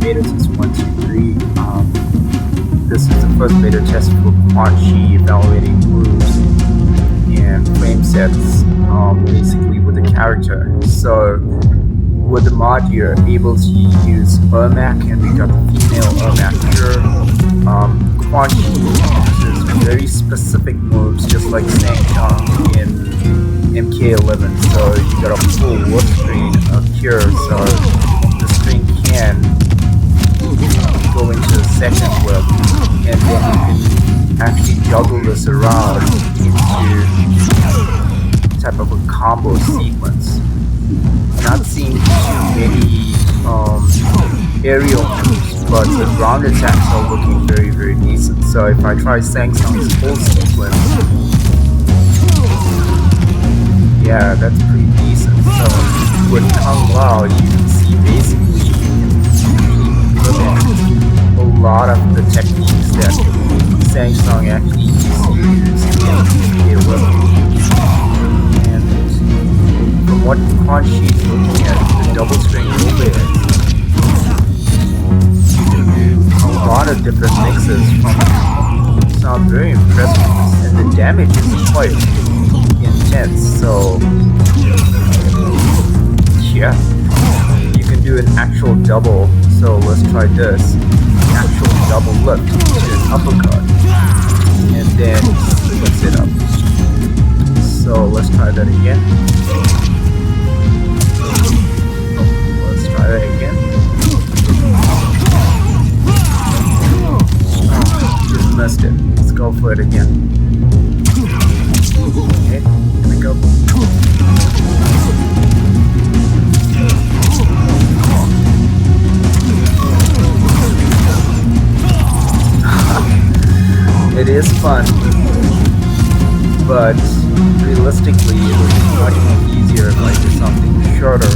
beta test 1, 2, 3. This is the first beta test for Quan Chi, evaluating moves and frame sets, basically with the character. So with the mod, you're able to use Ermac, and we got the female Ermac here. Quan Chi uses very specific moves, just like Shang TSung in Mk1. So you got a full warp screen up here, so the screen can go into a second whip, and then you can actually juggle this around into type of a combo sequence. Not seeing too many aerial moves, but the ground attacks are looking very, very decent. So if I try Shang Tsung's full sequence, yeah, that's pretty decent. So with Kung Lao, you can see basically you can implement a lot of the techniques that Shang Tsung actually used to use in Mk1. And from what Quan Chi is looking at, the double string overhead, you can do a lot of different mixes from sound very impressive, and the damage is quite intense. So yeah, you can do an actual double. So let's try this actual double lift to an uppercut, and then switch it up. So let's try that again. Try that again. Just missed it. Let's go for it again. Okay, here we go. It is fun, but realistically, it would be much more easier if I did something shorter.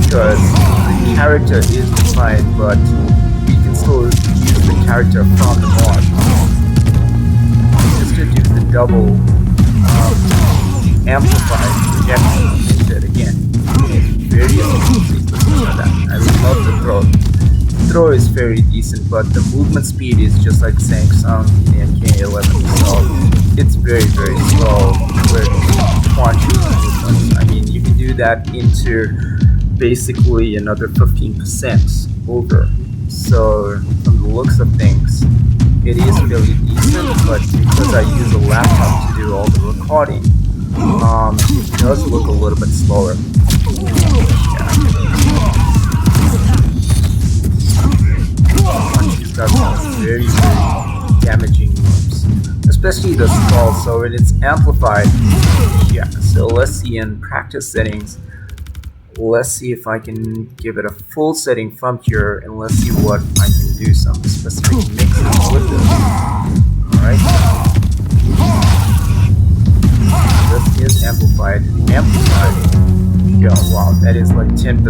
Because the character is defined, but we can still use the character from the mod. Just to do the double amplified projection into it again. It's very easy for that. I love the throw. The throw is very decent, but the movement speed is just like Shang Tsung in Mk1, so it's very, very slow with Quan Chi movements. I mean, you can do that into basically another 15% over. So from the looks of things, it is really decent, but because I use a laptop to do all the recording, it does look a little bit slower. He's got some very, very damaging moves, especially the skull. So when it's amplified, yeah. So let's see in practice settings. Let's see if I can give it a full setting from here, and let's see what I can do some specific mixes with this. Alright. This is amplified. Amplified. Yeah, wow, that is like 10%.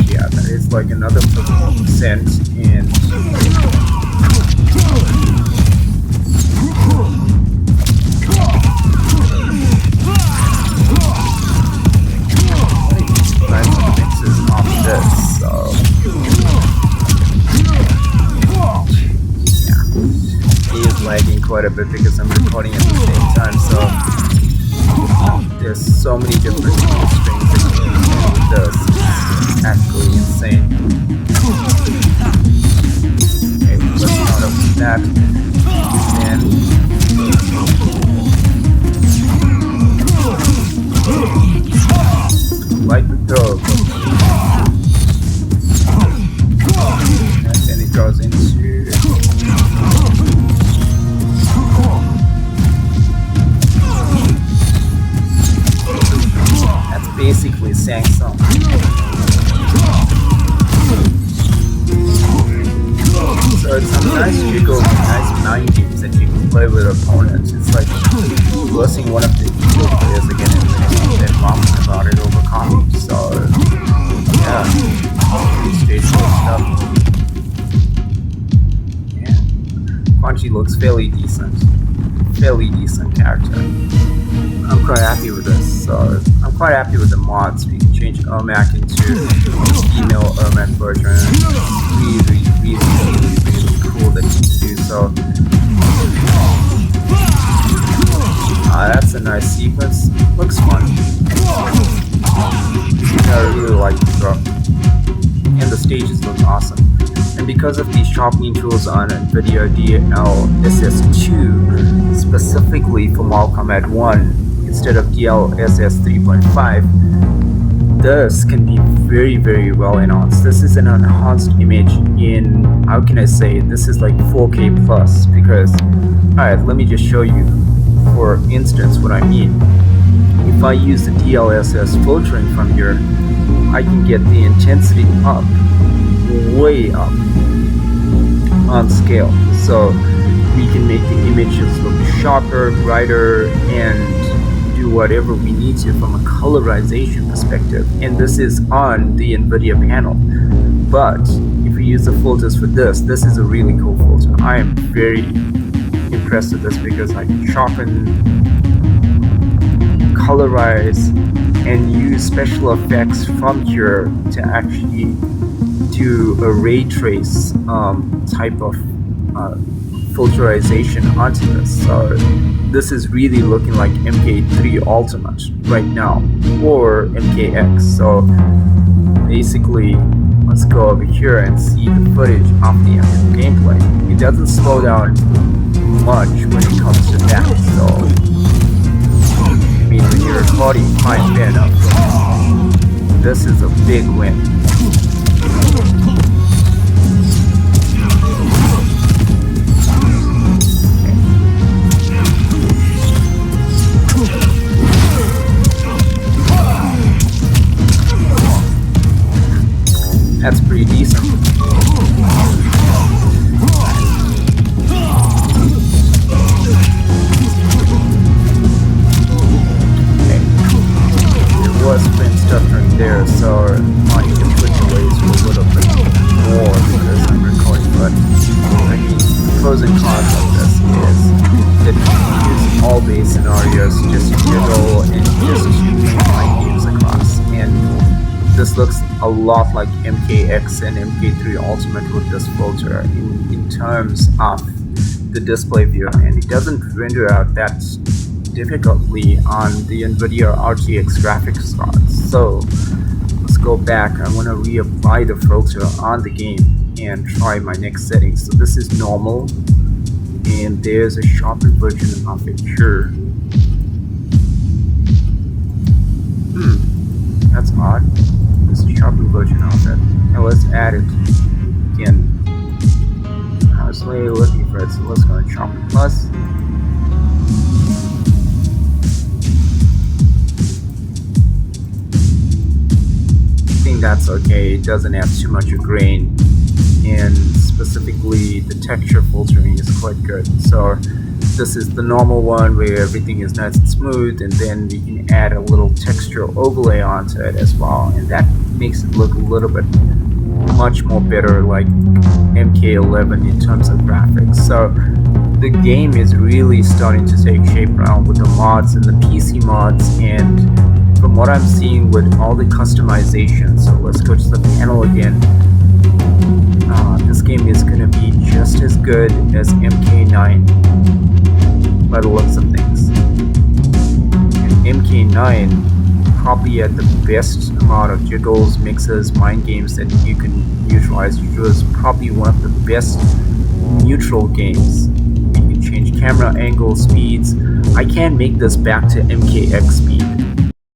Yeah, that is like another 50%, and quite a bit because I'm recording at the same time, so there's so many different strings that you can do with this. It's actually insane. Okay, let's start off with that, and then like the throw, and then it goes into basically Shang Tsung. So it's some nice jiggles, nice mind games that you can play with opponents. It's like versing one of the evil players again and then laughing about it over coffee. So yeah, pretty straightforward stuff. Yeah, Quan Chi looks fairly decent. fairly decent character. I'm quite happy with this. So I'm quite happy with the mods. We can change Ermac into female Ermac version. Really cool that you can do so. That's a nice sequence. Looks fun. I really like the drop. And the stages look awesome. And because of these sharpening tools on NVIDIA DLSS2, specifically for Mortal Kombat 1 instead of DLSS 3.5, this can be very well enhanced. This is an enhanced image in, how can I say, this is like 4K plus, because, alright, let me just show you, for instance, what I mean. If I use the DLSS filtering from here, I can get the intensity up, way up on scale, so we can make the images look sharper, brighter, and do whatever we need to from a colorization perspective. And this is on the NVIDIA panel. But if we use the filters for this is a really cool filter. I am very impressed with this because I can sharpen, colorize, and use special effects from here to actually do a ray trace type of filterization onto this. So this is really looking like Mk3 Ultimate right now, or Mkx. So basically, let's go over here and see the footage of the actual gameplay. It doesn't slow down much when it comes to that. So I mean, when you're recording, fine, fair enough. This is a big win. That's pretty decent. Stuttering there, so I need to switch away to a little bit more because I'm recording. But I mean, pros and cons of this is that you can use all base scenarios just to jiggle and just to get my games across. And this looks a lot like MKX and MK3 Ultimate with this filter in terms of the display view, and it doesn't render out that difficultly on the NVIDIA RTX graphics cards. So let's go back. I want to reapply the filter on the game and try my next setting. So this is normal, and there's a sharpened version of it here. That's odd. This is a sharpened version of it. Now let's add it again. I was really looking for it, so let's go to sharpen plus. That's okay, it doesn't have too much of grain, and specifically the texture filtering is quite good. So this is the normal one where everything is nice and smooth, and then we can add a little texture overlay onto it as well, and that makes it look a little bit much more better like Mk11 in terms of graphics. So the game is really starting to take shape now with the mods and the PC mods, and from what I'm seeing with all the customization. So let's go to the panel again. This game is going to be just as good as Mk9 by the looks of things. And Mk9 probably had the best amount of jiggles, mixes, mind games that you can utilize. It was probably one of the best neutral games. You can change camera angles, speeds. I can't make this back to MKX speed.